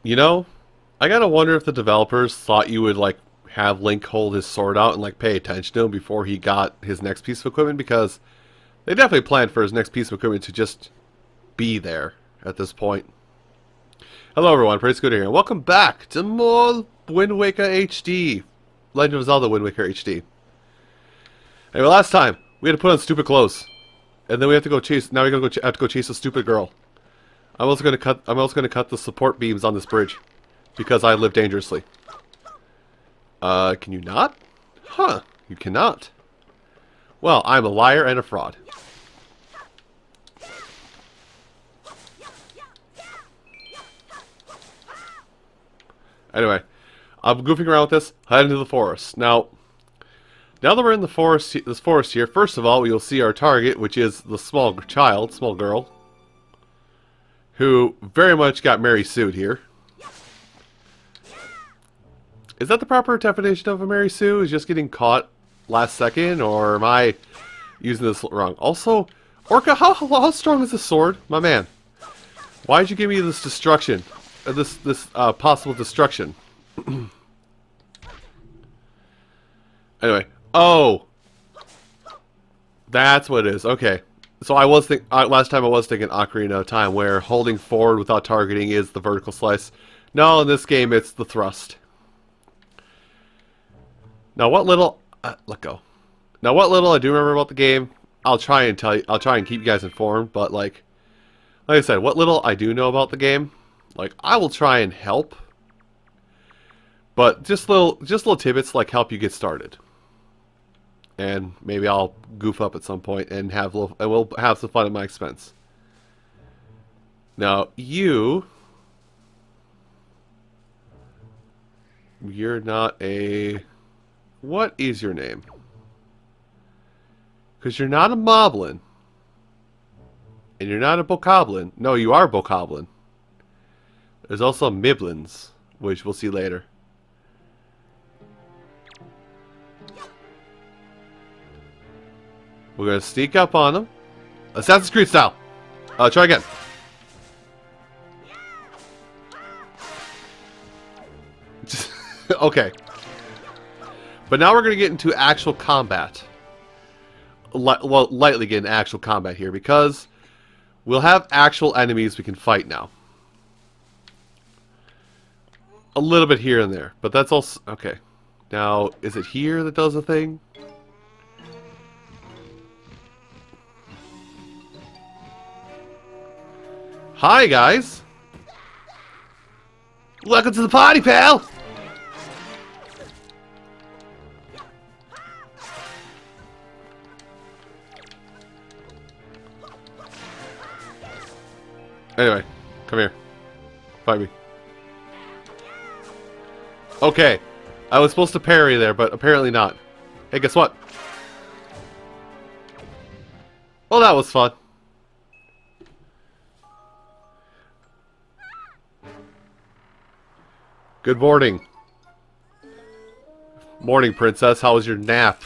You know, I gotta wonder if the developers thought you would like have Link hold his sword out and like pay attention to him before he got his next piece of equipment, because they definitely planned for his next piece of equipment to just be there at this point. Hello everyone, Pretty Scooter here, and welcome back to more Wind Waker HD. Legend of Zelda Wind Waker HD. Anyway, last time, we had to put on stupid clothes. And then we have to go chase, now we gotta go have to go chase a stupid girl. I'm also gonna cut the support beams on this bridge. Because I live dangerously. Can you not? Huh, you cannot. Well, I'm a liar and a fraud. Anyway, I'm goofing around with this, heading to the forest. Now that we're in the forest, this forest here, first of all, we'll see our target, which is the small girl, who very much got Mary Sued here. Is that the proper definition of a Mary Sue? Is just getting caught last second, or am I using this wrong? Also, Orca, how strong is this sword, my man? Why'd you give me this destruction? This possible destruction. Anyway, oh, that's what it is. Okay, so I was last time I was thinking Ocarina of Time, where holding forward without targeting is the vertical slice. No, in this game it's the thrust. Now, what little let go. Now, what little I do remember about the game, I'll try and tell you. I'll try and keep you guys informed. But like I said, what little I do know about the game, like I will try and help. But just little tidbits like help you get started. And maybe I'll goof up at some point and we'll have some fun at my expense. Now, you're not a. What is your name? Because you're not a Moblin. And you're not a Bokoblin. No, you are Bokoblin. There's also Miblins, which we'll see later. We're going to sneak up on them. Assassin's Creed style. Try again. Okay. But now we're going to get into actual combat. Well, lightly get into actual combat here, because we'll have actual enemies we can fight now. A little bit here and there, but that's also... Okay. Now, is it here that does a thing? Hi, guys! Welcome to the party, pal! Anyway, come here. Fight me. Okay. I was supposed to parry there, but apparently not. Hey, guess what? Well, that was fun. Good morning. Morning, princess. How was your nap?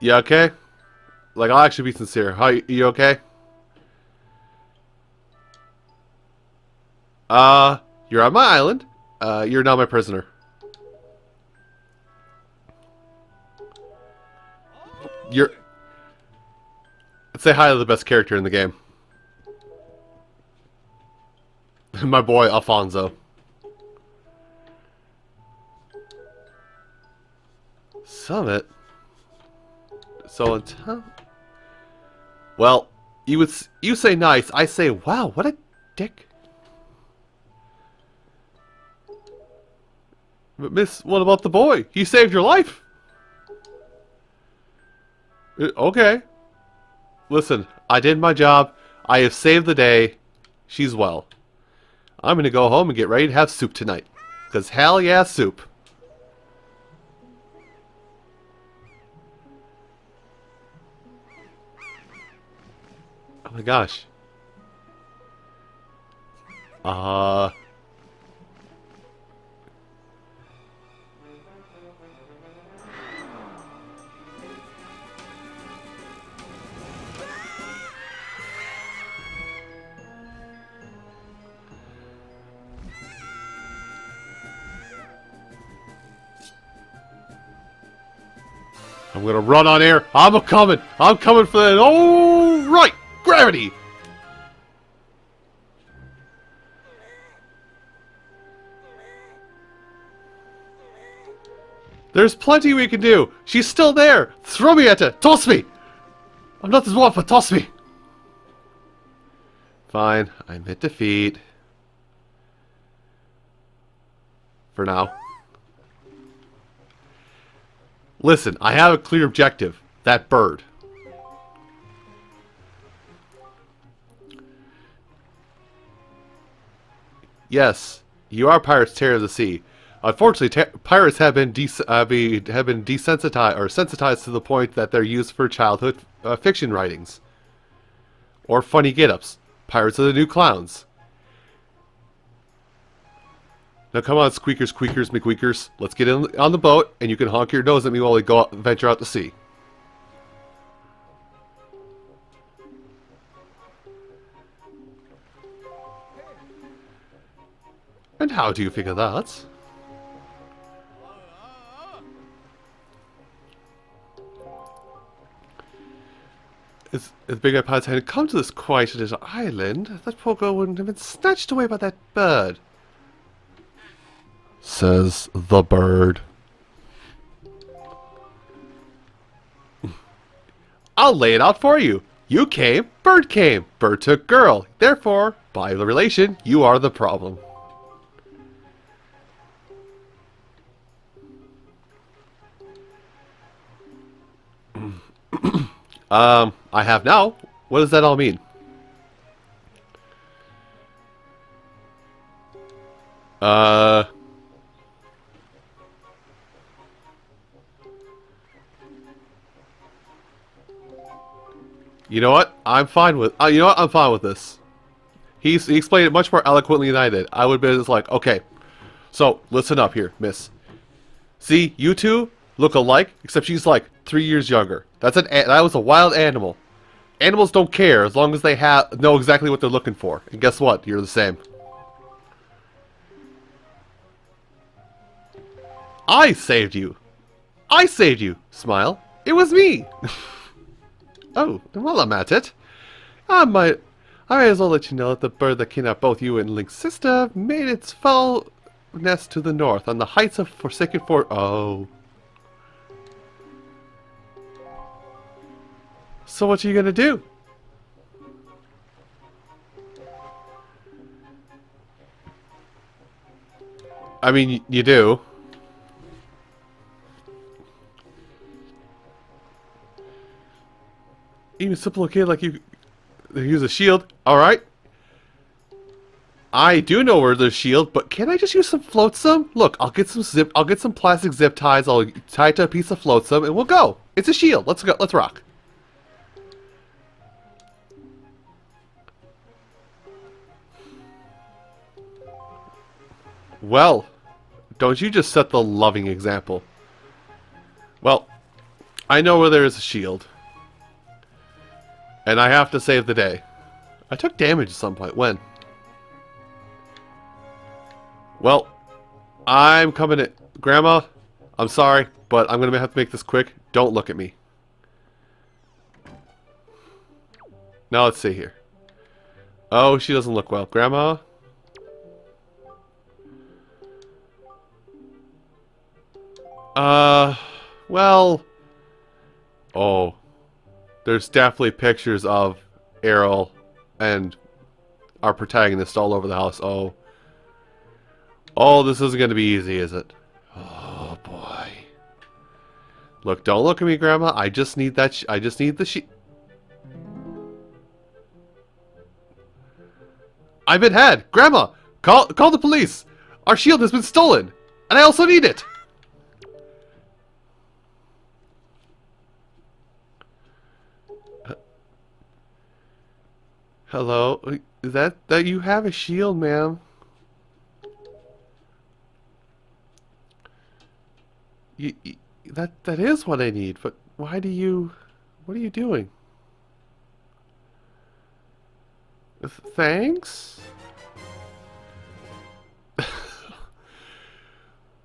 You okay? Like, I'll actually be sincere. How you okay? You're on my island. You're now my prisoner. You're... Let's say hi to the best character in the game. My boy, Alfonso. Summit? So on top... Well, you say nice, I say wow, what a dick. But miss, what about the boy? He saved your life. Okay. Listen, I did my job. I have saved the day. She's well. I'm gonna go home and get ready to have soup tonight. 'Cause hell yeah, soup. Oh my gosh. I'm gonna run on air. I'm coming. I'm coming for that. Oh, right. Gravity. There's plenty we can do. She's still there. Throw me at her. Toss me. I'm not this one, but toss me. Fine. I admit defeat. For now. Listen, I have a clear objective. That bird. Yes, you are pirates, terror of the sea. Unfortunately, pirates have been desensitized or sensitized to the point that they're used for childhood fiction writings or funny get-ups. Pirates are the new clowns. Now come on, squeakers, queakers, McQueakers. Let's get in on the boat, and you can honk your nose at me while we go out, venture out to sea. And how do you figure that? It's Big Eye Pirates had come to this quiet little island. That poor girl wouldn't have been snatched away by that bird. Says the bird. I'll lay it out for you. You came, bird came. Bird took girl. Therefore, by the relation, you are the problem. I have now. What does that all mean? You know what? I'm fine with. You know what? I'm fine with this. He explained it much more eloquently than I did. I would be just like, okay, so listen up here, miss. See, you two look alike, except she's like 3 years younger. That was a wild animal. Animals don't care as long as they know exactly what they're looking for. And guess what? You're the same. I saved you. I saved you. Smile. It was me. Oh, well, I'm at it. I might as well let you know that the bird that kidnapped both you and Link's sister made its foul nest to the north on the heights of Forsaken Fort. Oh. So what are you gonna do? I mean, you do. Even a simple kid like you use a shield. Alright. I do know where there's shield, but can I just use some flotsam? Look, I'll get some plastic zip ties, I'll tie it to a piece of flotsam, and we'll go. It's a shield. Let's go. Let's rock. Well, don't you just set the loving example. Well, I know where there is a shield. And I have to save the day. I took damage at some point. When? Well, I'm coming in. Grandma, I'm sorry, but I'm going to have to make this quick. Don't look at me. Now let's see here. Oh, she doesn't look well. Grandma? Well... Oh. There's definitely pictures of Errol and our protagonist all over the house. Oh. Oh, this isn't going to be easy, is it? Oh, boy. Look, don't look at me, Grandma. I just need that I just need the I've been had! Grandma! Call the police! Our shield has been stolen! And I also need it! Hello? Is that you have a shield, ma'am? That is what I need, but why do you... What are you doing? Thanks?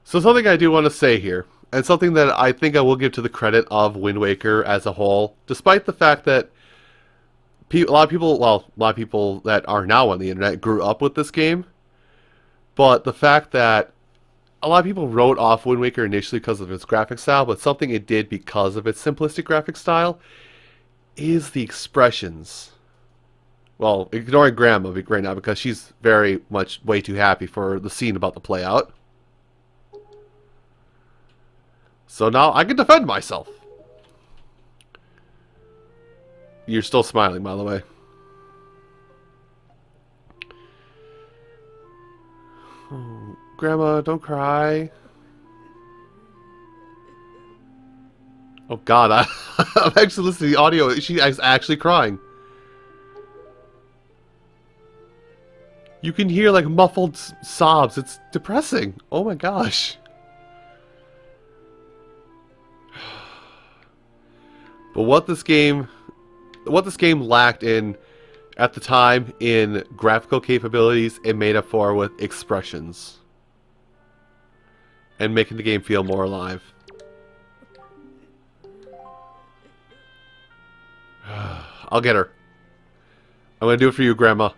So something I do want to say here, and something that I think I will give to the credit of Wind Waker as a whole, despite the fact that a lot of people that are now on the internet grew up with this game, but the fact that a lot of people wrote off Wind Waker initially because of its graphic style, but something it did because of its simplistic graphic style is the expressions. Well, ignoring Grandma right now because she's very much way too happy for the scene about to play out. So now I can defend myself. You're still smiling, by the way. Oh, Grandma, don't cry. Oh God, I'm actually listening to the audio. She is actually crying. You can hear like muffled sobs. It's depressing. Oh my gosh. But what this game lacked in at the time in graphical capabilities, it made up for with expressions and making the game feel more alive. I'll get her. I'm gonna do it for you, Grandma.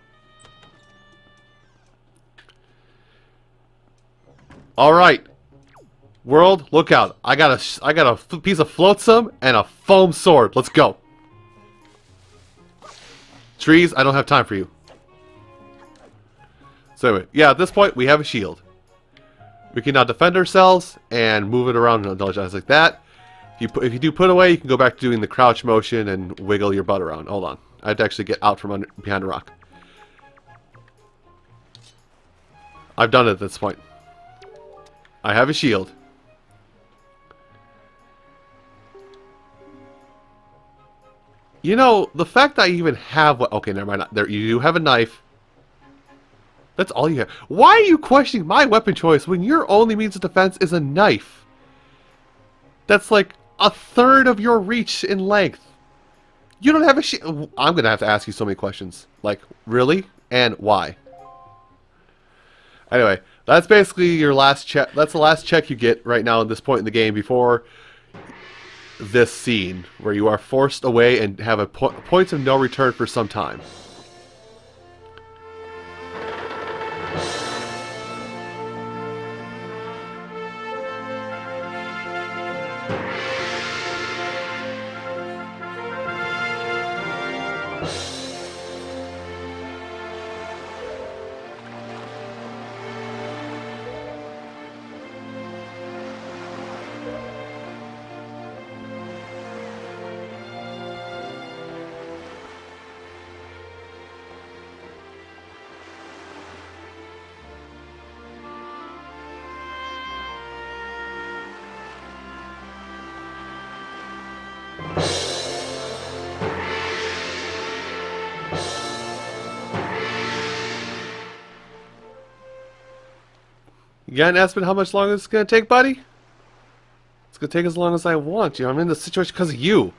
All right, world, look out! I got a piece of flotsam and a foam sword. Let's go. Trees, I don't have time for you. So anyway, yeah, at this point we have a shield. We can now defend ourselves and move it around and dodge like that. If you do put away, you can go back to doing the crouch motion and wiggle your butt around. Hold on, I have to actually get out from behind a rock. I've done it at this point. I have a shield. You know, the fact that I even have what... Okay, never mind. There, you do have a knife. That's all you have. Why are you questioning my weapon choice when your only means of defense is a knife? That's like a third of your reach in length. You don't have a shield. I'm going to have to ask you so many questions. Like, really? And why? Anyway, that's basically your last check. That's the last check you get right now at this point in the game before this scene where you are forced away and have a point of no return for some time. You got an estimate how much longer this is going to take, buddy? It's going to take as long as I want. I'm in this situation because of you.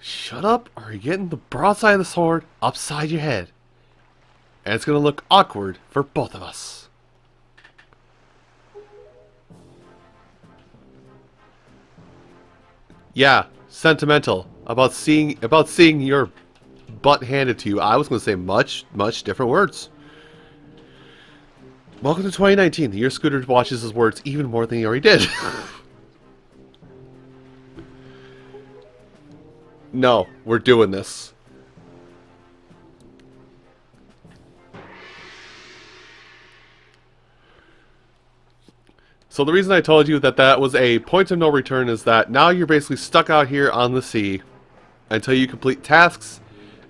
Shut up, or you're getting the broadside of the sword upside your head. And it's going to look awkward for both of us. Yeah, sentimental. About seeing your butt handed to you. I was going to say much different words. Welcome to 2019. The year Scooter watches his words even more than he already did. No, we're doing this. So the reason I told you that was a point of no return is that now you're basically stuck out here on the sea until you complete tasks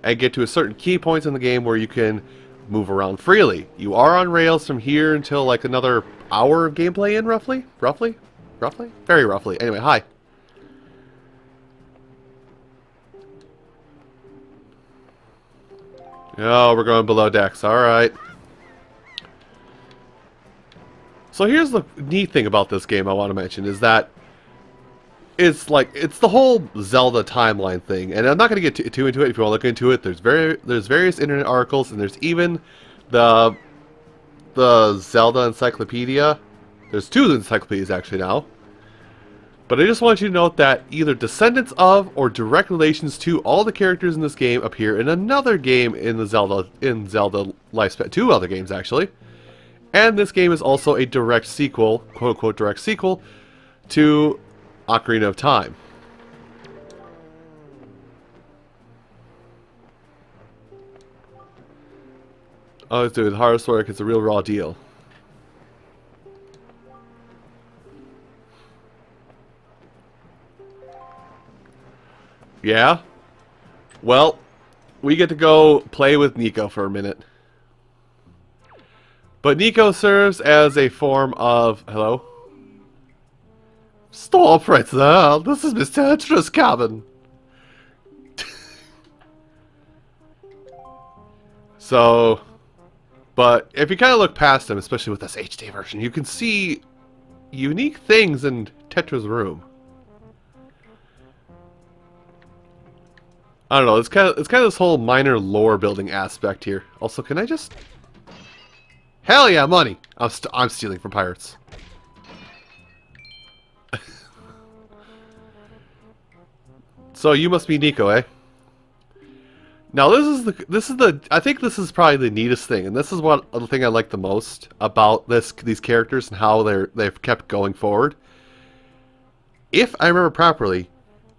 and get to a certain key points in the game where you can move around freely. You are on rails from here until like another hour of gameplay in, roughly? Very roughly. Anyway, hi. Oh, we're going below decks. Alright. So here's the neat thing about this game I want to mention is that it's the whole Zelda timeline thing, and I'm not going to get too into it. If you want to look into it, there's various internet articles, and there's even the Zelda encyclopedia. There's two encyclopedias actually now. But I just want you to note that either descendants of or direct relations to all the characters in this game appear in another game in the Zelda lifespan. 2 other games actually. And this game is also a direct sequel, quote unquote direct sequel, to Ocarina of Time. Oh, dude, the hardest work is a real raw deal. Yeah? Well, we get to go play with Nico for a minute. But Nico serves as a form of... Hello? Stop right there! This is Mr. Tetra's cabin! So... But if you kind of look past him, especially with this HD version, you can see unique things in Tetra's room. I don't know. It's kind of this whole minor lore building aspect here. Also, can I just? Hell yeah, money! I'm stealing from pirates. So you must be Nico, eh? Now this is the I think this is probably the neatest thing, and this is what the thing I like the most about these characters and how they've kept going forward. If I remember properly,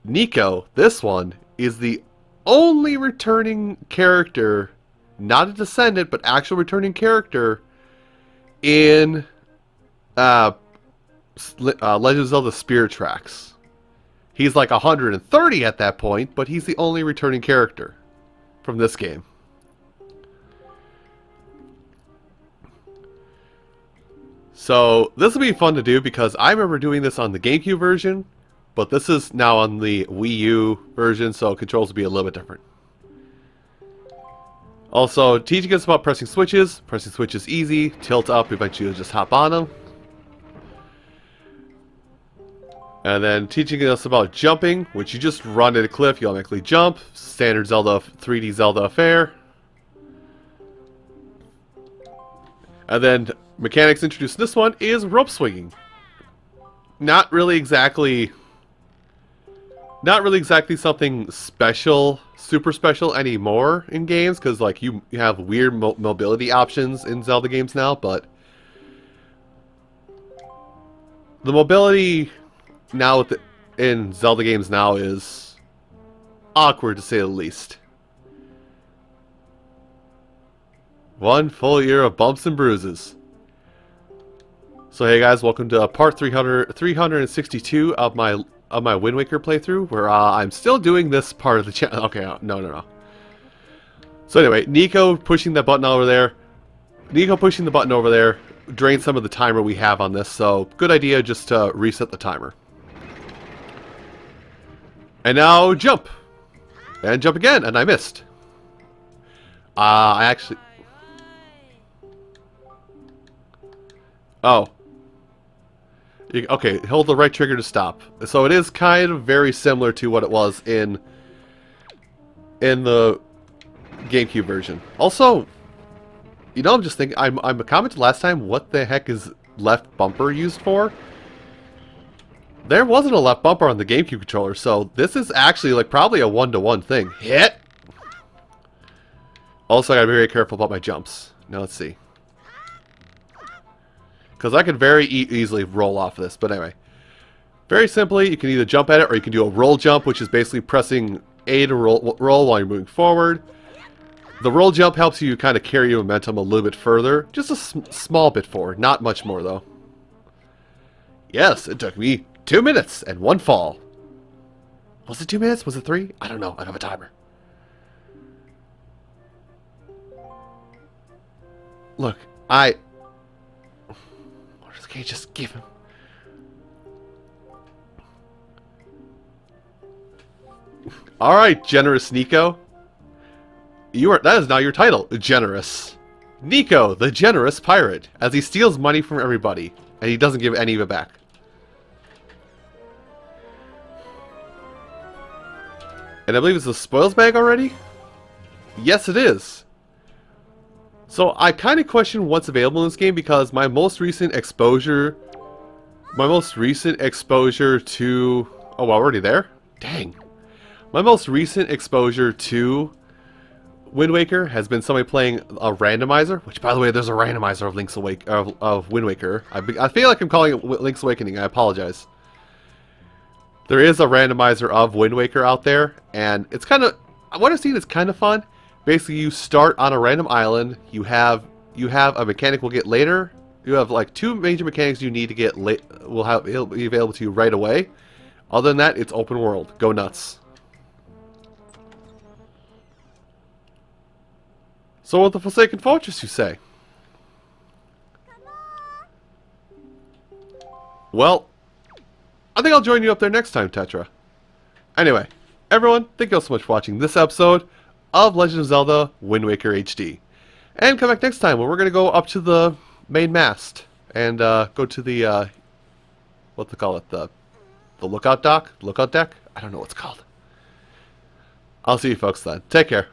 Nico, this one, is the only returning character, not a descendant, but actual returning character in Legend of Zelda Spirit Tracks. He's like 130 at that point, but he's the only returning character from this game. So this will be fun to do because I remember doing this on the Gamecube version, but this is now on the Wii U version, so controls will be a little bit different. Also, teaching us about pressing switches. Pressing switches easy. Tilt up, eventually you'll just hop on them. And then teaching us about jumping, which you just run at a cliff, you automatically jump. Standard Zelda, 3D Zelda affair. And then mechanics introduced in this one is rope swinging. Not really exactly something special, super special anymore in games, because like you have weird mobility options in Zelda games now, but the mobility now in Zelda games now is awkward to say the least. One full year of bumps and bruises. So hey guys, welcome to part 362 of my Wind Waker playthrough, where I'm still doing this part of the channel. Okay, no. So anyway, Nico pushing the button over there drains some of the timer we have on this, so good idea just to reset the timer. And now jump! And jump again, and I missed. I actually... Oh. Okay, hold the right trigger to stop. So it is kind of very similar to what it was in the GameCube version. Also, you know, I'm just thinking, I commented last time, what the heck is left bumper used for? There wasn't a left bumper on the GameCube controller, so this is actually like probably a one-to-one thing. Hit! Also, I gotta be very careful about my jumps. Now let's see. Because I could very easily roll off this, but anyway. Very simply, you can either jump at it, or you can do a roll jump, which is basically pressing A to roll while you're moving forward. The roll jump helps you kind of carry your momentum a little bit further. Just a small bit forward, not much more though. Yes, it took me 2 minutes and 1 fall. Was it 2 minutes? Was it 3? I don't know. I don't have a timer. Look, what can you just give him? Alright, generous Nico. That is now your title, generous. Nico, the generous pirate, as he steals money from everybody, and he doesn't give any of it back. And I believe it's a spoils bag already? Yes, it is. So I kind of question what's available in this game, because my most recent exposure My most recent exposure to... Oh, we're already there? Dang. My most recent exposure to Wind Waker has been somebody playing a randomizer, which, by the way, there's a randomizer of Wind Waker. I feel like I'm calling it Link's Awakening. I apologize. There is a randomizer of Wind Waker out there, and it's kind of... What I've seen is kind of fun. Basically, you start on a random island. You have a mechanic we'll get later. You have like 2 major mechanics you need to get late. It'll be available to you right away. Other than that, it's open world. Go nuts. So with the Forsaken Fortress, you say? Well, I think I'll join you up there next time, Tetra. Anyway, everyone, thank you all so much for watching this episode of Legend of Zelda Wind Waker HD. And come back next time where we're going to go up to the main mast and go to the, what they call it, the lookout dock? Lookout deck? I don't know what it's called. I'll see you folks then. Take care.